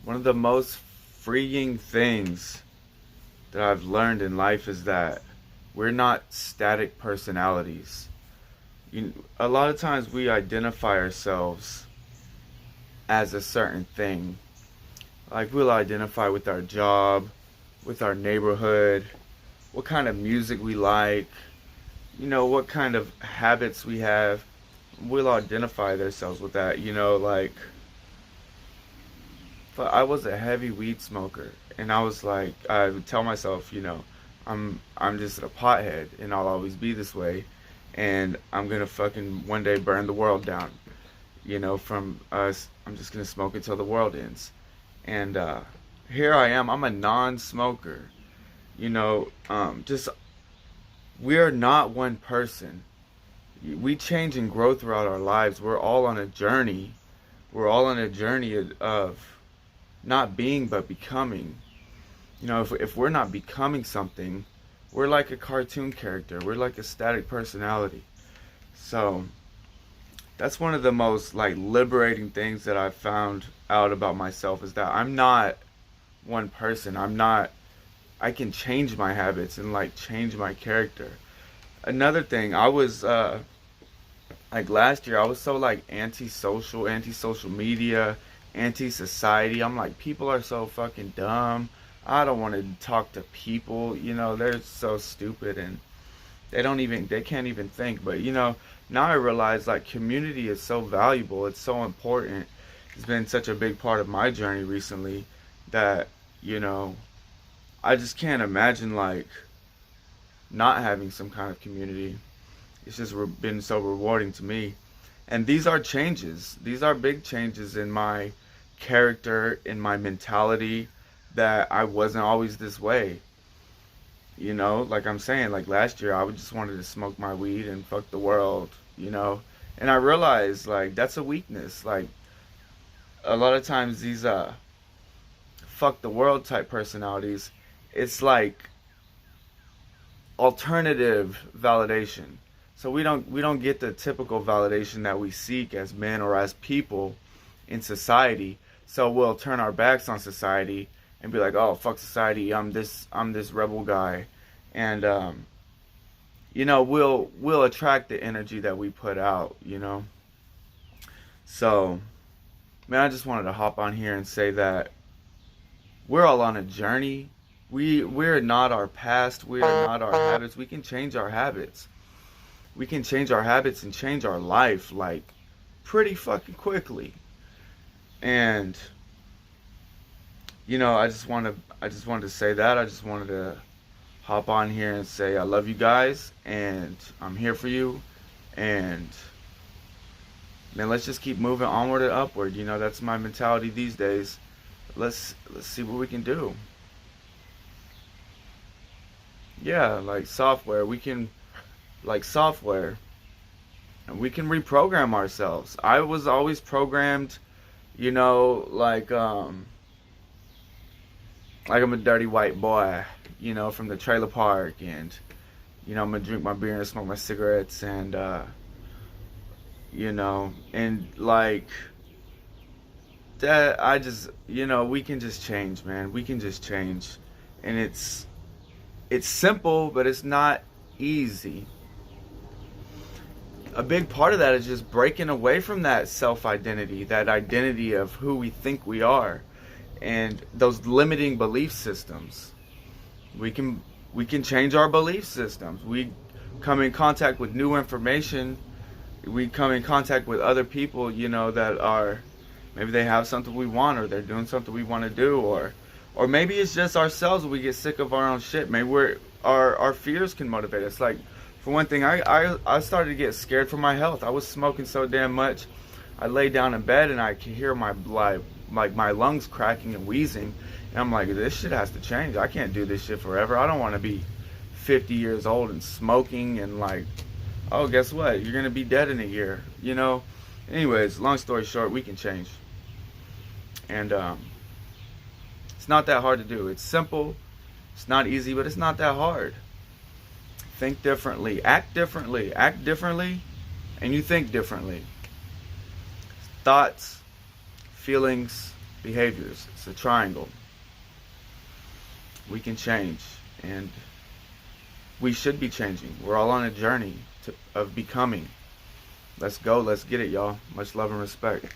One of the most freeing things that I've learned in life is that we're not static personalities. A lot of times we identify ourselves as a certain thing. Like we'll identify with our job, with our neighborhood, what kind of music we like, what kind of habits we have. We'll identify ourselves with that, like, but I was a heavy weed smoker, and I was like, I would tell myself, I'm just a pothead, and I'll always be this way, and I'm gonna fucking one day burn the world down, from us. I'm just gonna smoke until the world ends, and here I am. I'm a non-smoker, just we are not one person. We change and grow throughout our lives. We're all on a journey. We're all on a journey of not being but becoming. If we're not becoming something, we're like a cartoon character. We're like a static personality. So that's one of the most like liberating things that I've found out about myself is that I'm not one person. I can change my habits and like change my character. Another thing, I was like last year I was so like anti social media, anti-society. I'm like, people are so fucking dumb. I don't want to talk to people, they're so stupid, and they can't even think. But now I realize like community is so valuable, it's so important. It's been such a big part of my journey recently that, you know, I just can't imagine like not having some kind of community. It's just been so rewarding to me. And these are changes. These are big changes in my character, in my mentality, that I wasn't always this way. Like I'm saying, like last year I would just wanted to smoke my weed and fuck the world. And I realized like that's a weakness. Like a lot of times these fuck the world type personalities, it's like alternative validation. So we don't get the typical validation that we seek as men or as people in society. So we'll turn our backs on society and be like, "Oh, fuck society. I'm this rebel guy." And we'll attract the energy that we put out. So, man, I just wanted to hop on here and say that we're all on a journey. We're not our past, we are not our habits. We can change our habits. We can change our habits and change our life like pretty fucking quickly. And I just wanted to say that. I just wanted to hop on here and say I love you guys and I'm here for you. And man, let's just keep moving onward and upward. That's my mentality these days. Let's see what we can do. Yeah, like software, we can like software and we can reprogram ourselves. I was always programmed, like I'm a dirty white boy, from the trailer park, and I'm gonna drink my beer and smoke my cigarettes, and and like that. I just, we can just change, man. We can just change, and it's simple, but it's not easy. A big part of that is just breaking away from that self identity, that identity of who we think we are, and those limiting belief systems. We can change our belief systems. We come in contact with new information. We come in contact with other people, that are, maybe they have something we want, or they're doing something we want to do, or maybe it's just ourselves. We get sick of our own shit. Maybe our fears can motivate us. Like, for one thing, I started to get scared for my health. I was smoking so damn much. I lay down in bed and I could hear my lungs cracking and wheezing. And I'm like, this shit has to change. I can't do this shit forever. I don't want to be 50 years old and smoking and like, oh, guess what? You're going to be dead in a year. Anyways, long story short, we can change. And it's not that hard to do. It's simple. It's not easy, but it's not that hard. Think differently, act differently, and you think differently. Thoughts, feelings, behaviors. It's a triangle. We can change, and we should be changing. We're all on a journey of becoming. Let's go. Let's get it, y'all. Much love and respect.